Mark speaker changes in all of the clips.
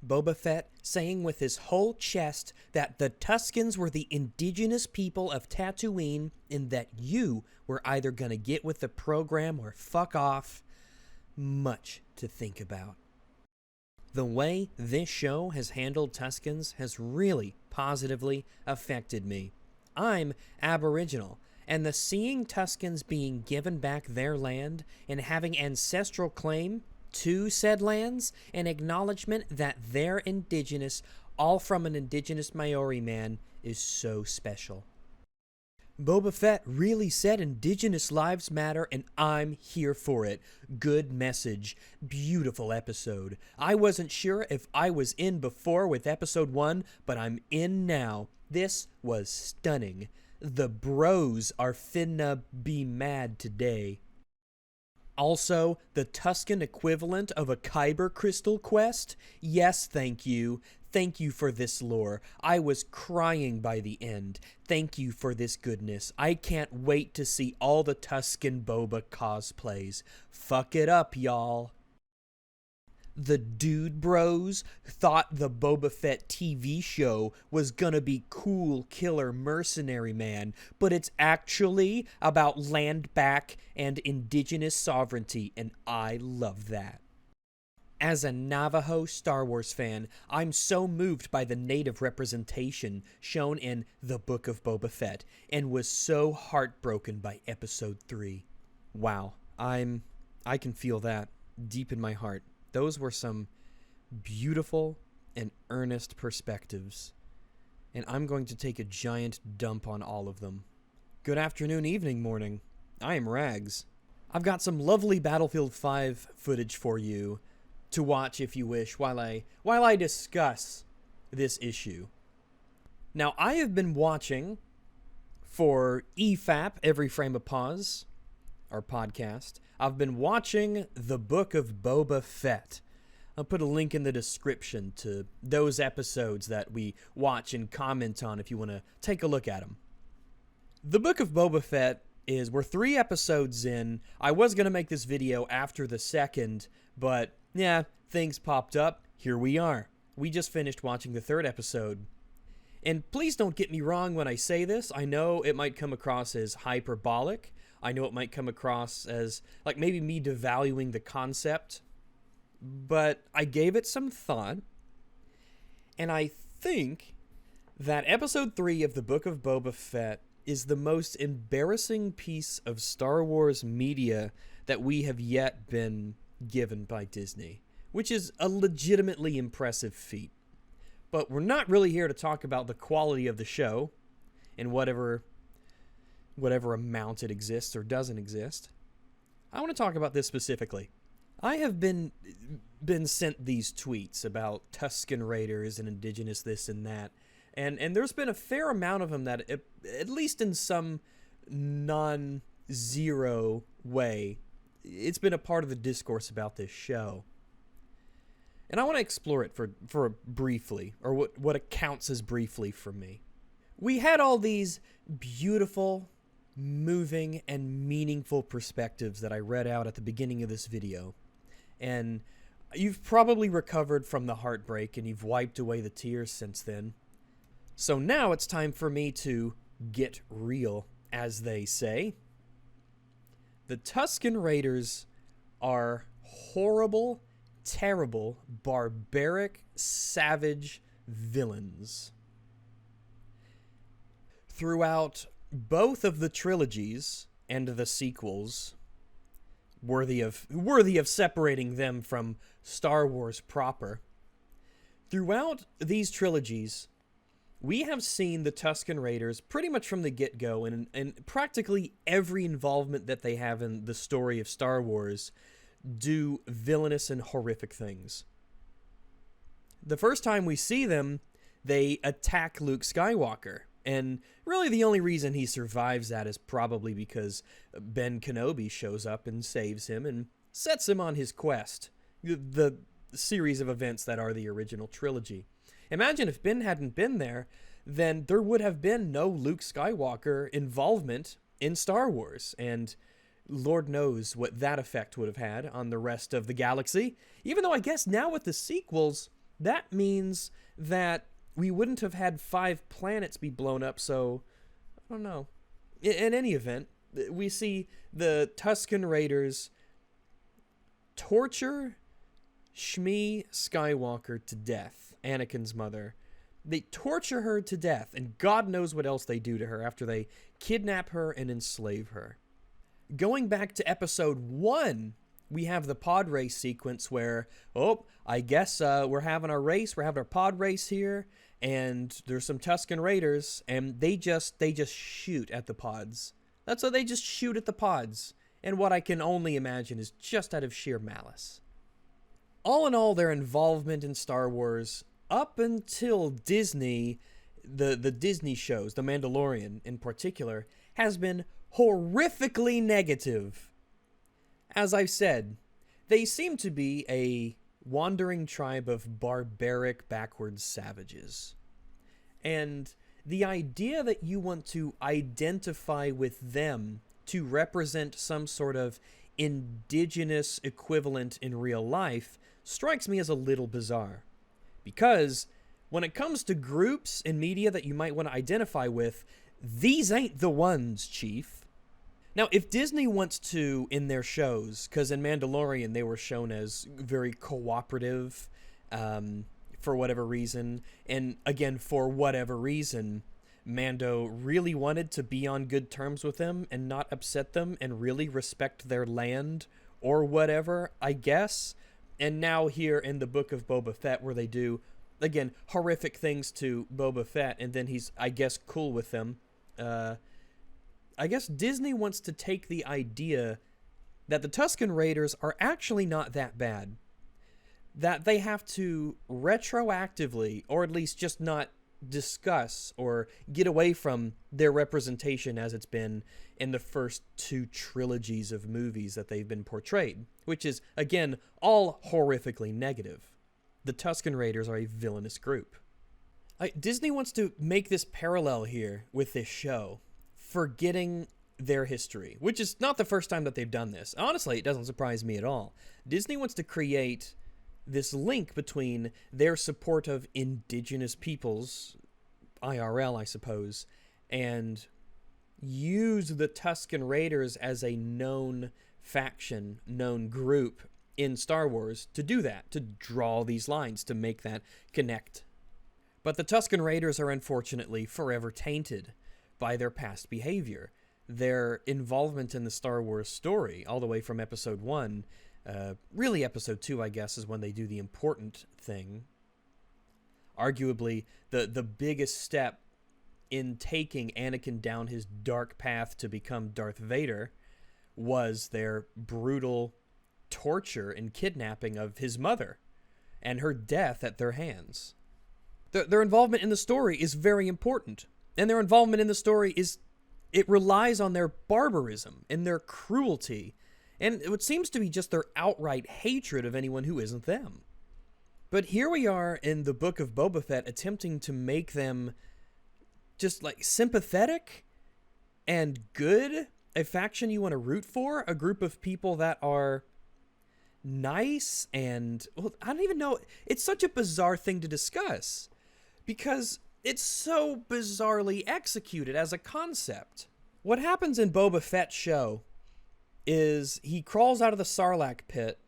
Speaker 1: Boba Fett saying with his whole chest that the Tuskens were the indigenous people of Tatooine and that you were either gonna get with the program or fuck off. Much to think about. The way this show has handled Tuskens has really positively affected me. I'm Aboriginal, and the seeing Tuskens being given back their land and having ancestral claim to said lands, an acknowledgement that they're indigenous, all from an indigenous Maori man, is so special. Boba Fett really said indigenous lives matter, and I'm here for it. Good message. Beautiful episode. I wasn't sure if I was in before with episode 1, but I'm in now. This was stunning. The bros are finna be mad today. Also, the Tusken equivalent of a Kyber crystal quest? Yes, thank you. Thank you for this lore. I was crying by the end. Thank you for this goodness. I can't wait to see all the Tusken Boba cosplays. Fuck it up, y'all. The dude bros thought the Boba Fett TV show was gonna be cool killer mercenary man, but it's actually about land back and indigenous sovereignty, and I love that. As a Navajo Star Wars fan, I'm so moved by the native representation shown in The Book of Boba Fett, and was so heartbroken by episode 3. Wow, I can feel that deep in my heart. Those were some beautiful and earnest perspectives, and I'm going to take a giant dump on all of them. Good afternoon, evening, morning. I am Rags. I've got some lovely Battlefield 5 footage for you to watch if you wish while I discuss this issue. Now, I have been watching for EFAP, Every Frame a Pause, our podcast. I've been watching The Book of Boba Fett. I'll put a link in the description to those episodes that we watch and comment on if you want to take a look at them. The Book of Boba Fett we're 3 episodes in. I was going to make this video after the second, but yeah, things popped up. Here we are. We just finished watching the 3rd episode. And please don't get me wrong when I say this. I know it might come across as hyperbolic. I know it might come across as like maybe me devaluing the concept. But I gave it some thought. And I think that episode 3 of the Book of Boba Fett is the most embarrassing piece of Star Wars media that we have yet been given by Disney, which is a legitimately impressive feat. But we're not really here to talk about the quality of the show and whatever amount it exists or doesn't exist. I want to talk about this specifically. I have been sent these tweets about Tusken Raiders and Indigenous this and that, and there's been a fair amount of them that, at least in some non-zero way, it's been a part of the discourse about this show. And I want to explore it for briefly, or what accounts as briefly for me. We had all these beautiful, moving, and meaningful perspectives that I read out at the beginning of this video. And you've probably recovered from the heartbreak and you've wiped away the tears since then. So now it's time for me to get real, as they say. The Tusken Raiders are horrible, terrible, barbaric, savage villains. Throughout both of the trilogies and the sequels, worthy of separating them from Star Wars proper, throughout these trilogies, we have seen the Tusken Raiders pretty much from the get-go, and practically every involvement that they have in the story of Star Wars do villainous and horrific things. The first time we see them, they attack Luke Skywalker, and really the only reason he survives that is probably because Ben Kenobi shows up and saves him and sets him on his quest, the series of events that are the original trilogy. Imagine if Ben hadn't been there, then there would have been no Luke Skywalker involvement in Star Wars, and Lord knows what that effect would have had on the rest of the galaxy. Even though I guess now with the sequels, that means that we wouldn't have had 5 planets be blown up, so I don't know. In any event, we see the Tusken Raiders torture Shmi Skywalker to death, Anakin's mother. They torture her to death, and God knows what else they do to her after they kidnap her and enslave her. Going back to episode 1, we have the pod race sequence where, I guess we're having our race, we're having our pod race here, and there's some Tusken Raiders, and they just shoot at the pods. That's how they just shoot at the pods, and what I can only imagine is just out of sheer malice. All in all, their involvement in Star Wars, up until Disney, the Disney shows, The Mandalorian in particular, has been horrifically negative. As I've said, they seem to be a wandering tribe of barbaric, backwards savages. And the idea that you want to identify with them to represent some sort of indigenous equivalent in real life strikes me as a little bizarre. Because when it comes to groups in media that you might want to identify with, these ain't the ones, Chief. Now, if Disney wants to, in their shows, because in Mandalorian they were shown as very cooperative, for whatever reason, and again, for whatever reason, Mando really wanted to be on good terms with them and not upset them and really respect their land or whatever, I guess. And now here in the Book of Boba Fett, where they do, again, horrific things to Boba Fett, and then he's, I guess, cool with them. I guess Disney wants to take the idea that the Tusken Raiders are actually not that bad. That they have to retroactively, or at least just not discuss or get away from their representation as it's been in the first 2 trilogies of movies that they've been portrayed, which is, again, all horrifically negative. The Tusken Raiders are a villainous group. Disney wants to make this parallel here with this show, forgetting their history, which is not the first time that they've done this. Honestly, it doesn't surprise me at all. Disney wants to create this link between their support of indigenous peoples, IRL, I suppose, and use the Tusken Raiders as a known faction, known group in Star Wars to do that, to draw these lines, to make that connect. But the Tusken Raiders are unfortunately forever tainted by their past behavior. Their involvement in the Star Wars story, all the way from Episode 1, really Episode 2, I guess, is when they do the important thing. Arguably, the biggest step in taking Anakin down his dark path to become Darth Vader was their brutal torture and kidnapping of his mother and her death at their hands. Their involvement in the story is very important, and their involvement in the story it relies on their barbarism and their cruelty, and it seems to be just their outright hatred of anyone who isn't them. But here we are in the Book of Boba Fett attempting to make them just like sympathetic and good, a faction you want to root for, a group of people that are nice and, well, I don't even know. It's such a bizarre thing to discuss because it's so bizarrely executed as a concept. What happens in Boba Fett's show is he crawls out of the Sarlacc pit,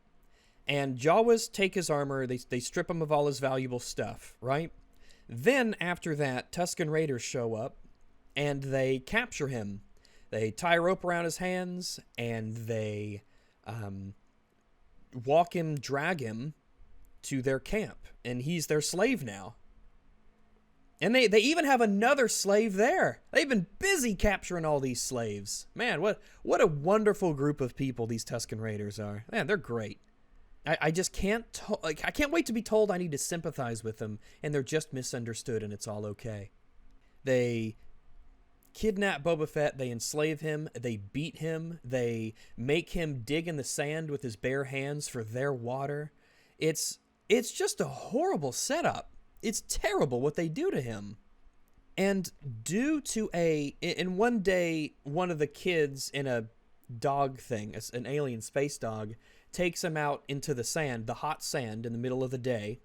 Speaker 1: and Jawas take his armor, they strip him of all his valuable stuff, right? Then, after that, Tusken Raiders show up, and they capture him. They tie a rope around his hands, and they drag him to their camp, and he's their slave now. And they even have another slave there. They've been busy capturing all these slaves. Man, what a wonderful group of people these Tusken Raiders are. Man, they're great. I just can't I can't wait to be told I need to sympathize with them, and they're just misunderstood, and it's all okay. They kidnap Boba Fett, they enslave him, they beat him, they make him dig in the sand with his bare hands for their water. It's just a horrible setup. It's terrible what they do to him. And due to in one day, one of the kids in a dog thing, an alien space dog, takes him out into the sand, the hot sand in the middle of the day.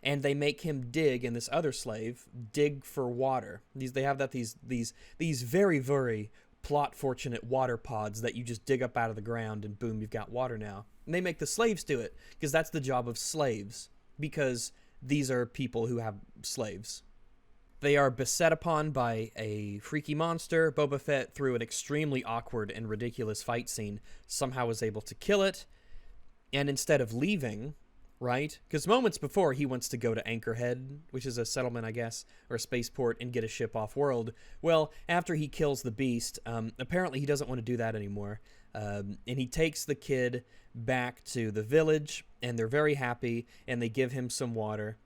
Speaker 1: and they make him dig, and this other slave dig for water. They have these very, very plot fortunate water pods that you just dig up out of the ground, and boom, you've got water now. And they make the slaves do it, because that's the job of slaves, because these are people who have slaves. They are beset upon by a freaky monster. Boba Fett, through an extremely awkward and ridiculous fight scene, somehow was able to kill it. And instead of leaving, right? Because moments before, he wants to go to Anchorhead, which is a settlement, I guess, or a spaceport, and get a ship off-world. Well, after he kills the beast, apparently he doesn't want to do that anymore. And he takes the kid back to the village, and they're very happy, and they give him some water.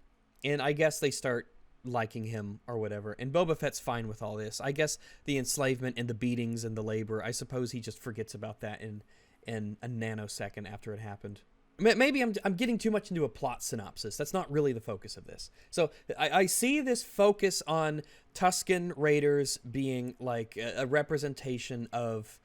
Speaker 1: And I guess they start liking him or whatever. And Boba Fett's fine with all this. I guess the enslavement and the beatings and the labor, I suppose he just forgets about that in a nanosecond after it happened. Maybe I'm getting too much into a plot synopsis. That's not really the focus of this. So I see this focus on Tusken Raiders being like a representation of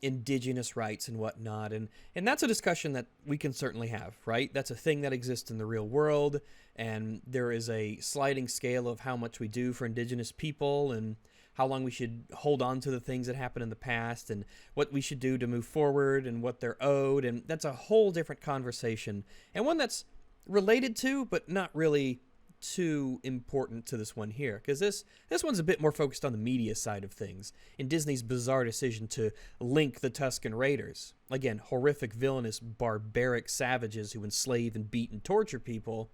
Speaker 1: indigenous rights and whatnot. And that's a discussion that we can certainly have, right? That's a thing that exists in the real world. And there is a sliding scale of how much we do for indigenous people and how long we should hold on to the things that happened in the past and what we should do to move forward and what they're owed. And that's a whole different conversation, and one that's related to, but not really too important to this one here, because this one's a bit more focused on the media side of things in Disney's bizarre decision to link the Tusken Raiders, again, horrific, villainous, barbaric savages who enslave and beat and torture people,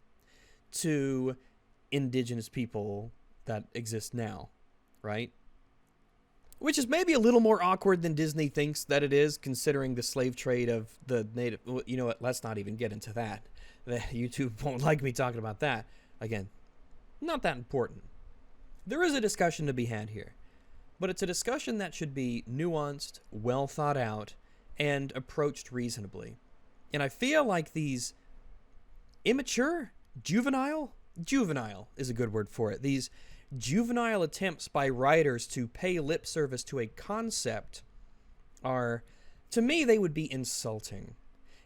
Speaker 1: to indigenous people that exist now, right? Which is maybe a little more awkward than Disney thinks that it is, considering the slave trade of the native... You know what? Let's not even get into that. YouTube won't like me talking about that. Again, not that important. There is a discussion to be had here, but it's a discussion that should be nuanced, well thought out, and approached reasonably. And I feel like these immature, juvenile is a good word for it, these juvenile attempts by writers to pay lip service to a concept are, to me, they would be insulting.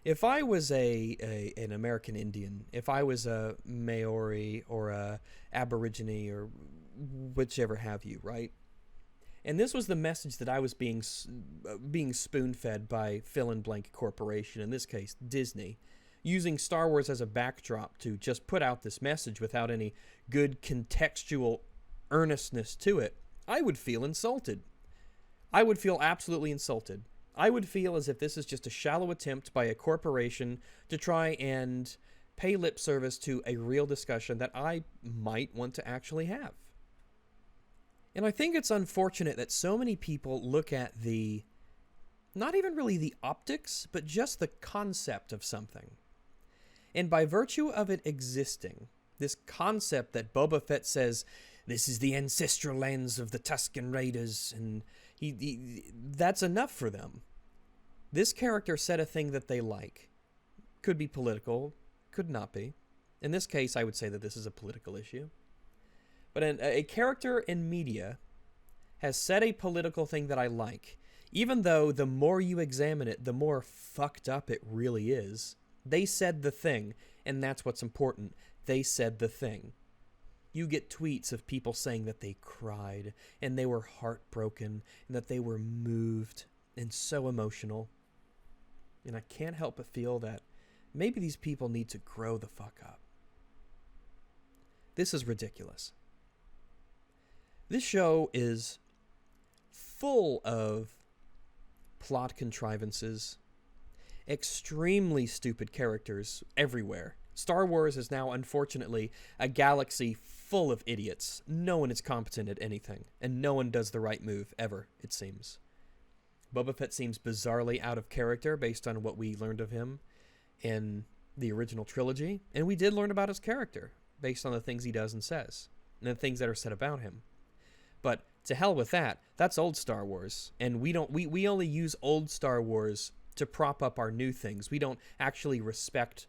Speaker 1: If I was an American Indian, if I was a Maori or a Aborigine or whichever have you, right? And this was the message that I was being spoon-fed by fill-in-blank corporation, in this case, Disney, using Star Wars as a backdrop to just put out this message without any good contextual earnestness to it, I would feel insulted. I would feel absolutely insulted. I would feel as if this is just a shallow attempt by a corporation to try and pay lip service to a real discussion that I might want to actually have. And I think it's unfortunate that so many people look at not even really the optics, but just the concept of something. And by virtue of it existing, this concept that Boba Fett says, this is the ancestral lands of the Tusken Raiders, and that's enough for them. This character said a thing that they like. Could be political, could not be. In this case, I would say that this is a political issue. But a character in media has said a political thing that I like, even though the more you examine it, the more fucked up it really is. They said the thing, and that's what's important. They said the thing. You get tweets of people saying that they cried, and they were heartbroken, and that they were moved, and so emotional. And I can't help but feel that maybe these people need to grow the fuck up. This is ridiculous. This show is full of plot contrivances, extremely stupid characters everywhere. Star Wars is now, unfortunately, a galaxy full of idiots. No one is competent at anything, and no one does the right move, ever, it seems. Boba Fett seems bizarrely out of character based on what we learned of him in the original trilogy, and we did learn about his character based on the things he does and says, and the things that are said about him. But to hell with that, that's old Star Wars, and we only use old Star Wars to prop up our new things. We don't actually respect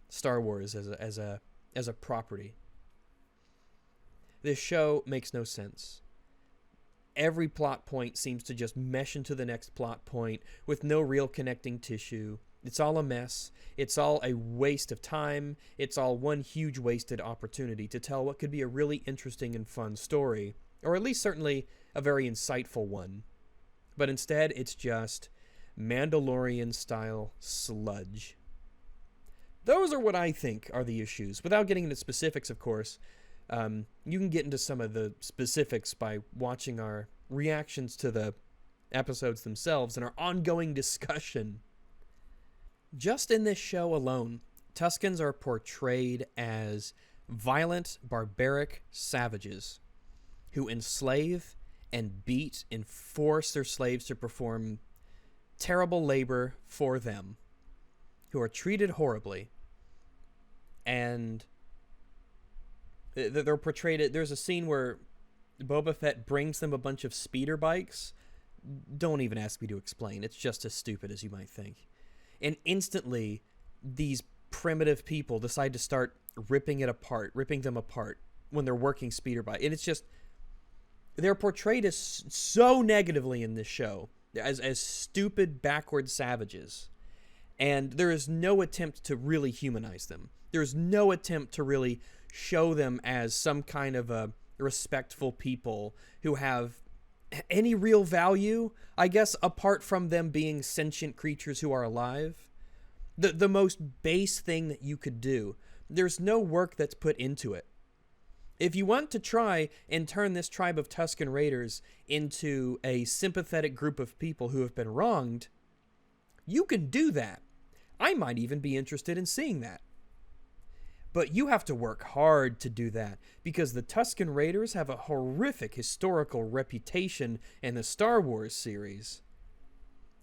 Speaker 1: Star Wars as a property. This show makes no sense. Every plot point seems to just mesh into the next plot point with no real connecting tissue. It's all a mess. It's all a waste of time. It's all one huge wasted opportunity to tell what could be a really interesting and fun story, or at least certainly a very insightful one. But instead, it's just Mandalorian-style sludge. Those are what I think are the issues. Without getting into specifics, of course, you can get into some of the specifics by watching our reactions to the episodes themselves and our ongoing discussion. Just in this show alone, Tuskens are portrayed as violent, barbaric savages who enslave and beat and force their slaves to perform terrible labor for them, who are treated horribly, and they're portrayed. There's a scene where Boba Fett brings them a bunch of speeder bikes. Don't even ask me to explain. It's just as stupid as you might think. And instantly, these primitive people decide to start ripping them apart when they're working speeder bike. And it's just, they're portrayed as so negatively in this show, as stupid, backward savages. And there is no attempt to really humanize them. There's no attempt to really show them as some kind of a respectful people who have any real value, I guess, apart from them being sentient creatures who are alive. The most base thing that you could do. There's no work that's put into it. If you want to try and turn this tribe of Tusken Raiders into a sympathetic group of people who have been wronged, you can do that. I might even be interested in seeing that. But you have to work hard to do that, because the Tusken Raiders have a horrific historical reputation in the Star Wars series.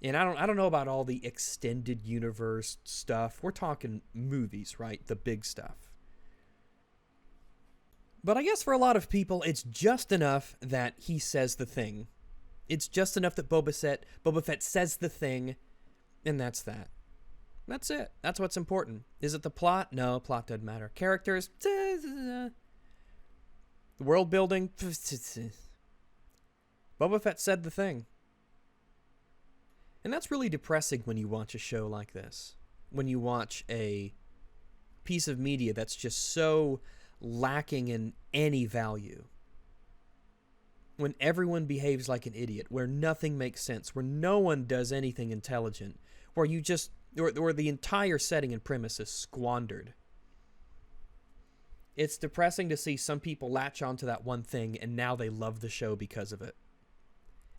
Speaker 1: And I don't know about all the extended universe stuff. We're talking movies, right? The big stuff. But I guess for a lot of people, it's just enough that he says the thing. It's just enough that Boba Fett says the thing, and that's that. That's it. That's what's important. Is it the plot? No, plot doesn't matter. Characters? The world building? Boba Fett said the thing. And that's really depressing when you watch a show like this. When you watch a piece of media that's just so lacking in any value. When everyone behaves like an idiot, where nothing makes sense, where no one does anything intelligent, where you just... Or the entire setting and premise is squandered. It's depressing to see some people latch onto that one thing and now they love the show because of it,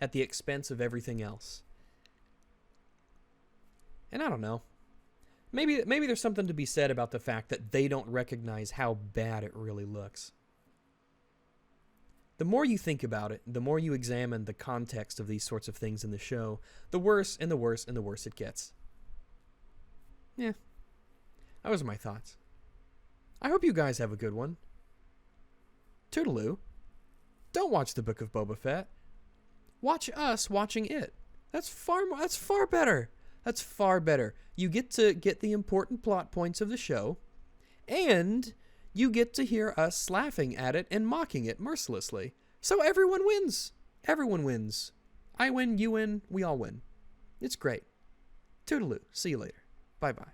Speaker 1: at the expense of everything else. And I don't know. Maybe there's something to be said about the fact that they don't recognize how bad it really looks. The more you think about it, the more you examine the context of these sorts of things in the show, the worse and the worse and the worse it gets. Yeah, those are my thoughts. I hope you guys have a good one. Toodaloo. Don't watch the Book of Boba Fett. Watch us watching it. That's far better. That's far better. You get to get the important plot points of the show, and you get to hear us laughing at it and mocking it mercilessly. So everyone wins. Everyone wins. I win, you win, we all win. It's great. Toodaloo. See you later. Bye-bye.